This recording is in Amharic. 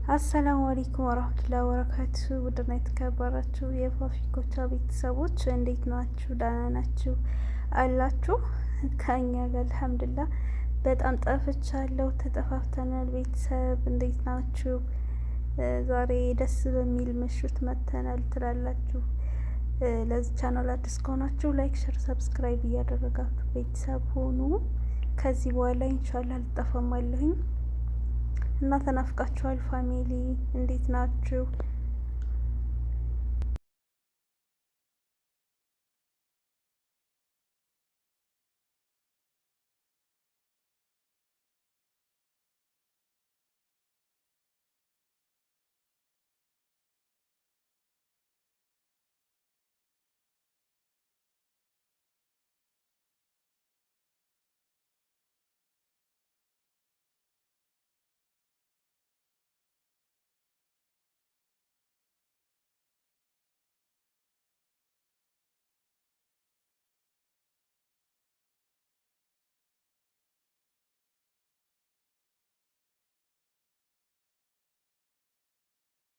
አሰላሙ አለይኩም ወራህመቱላሂ ወበረካቱ። ውድና የተከበራችሁ የፋፊኮቻ ቤተሰቦች እንዴት ናችሁ? ደህና ናችሁ አላችሁ? ከኛ ጋር አልሐምዱሊላህ በጣም ጠፍቻለሁ። ተጠፋፍተናል። ቤተሰብ እንዴት ናችሁ? ዛሬ ደስ በሚል ምሽት መተናል ትላላችሁ። ለዚህ ቻናል አዲስ ከሆናችሁ ላይክ፣ ሸር፣ ሰብስክራይብ እያደረጋችሁ ቤተሰብ ሆኑ። ከዚህ በኋላ ኢንሻአላህ አልጠፋም አለሁኝ እና ተናፍቃችኋል። ፋሚሊ እንዴት ናችሁ?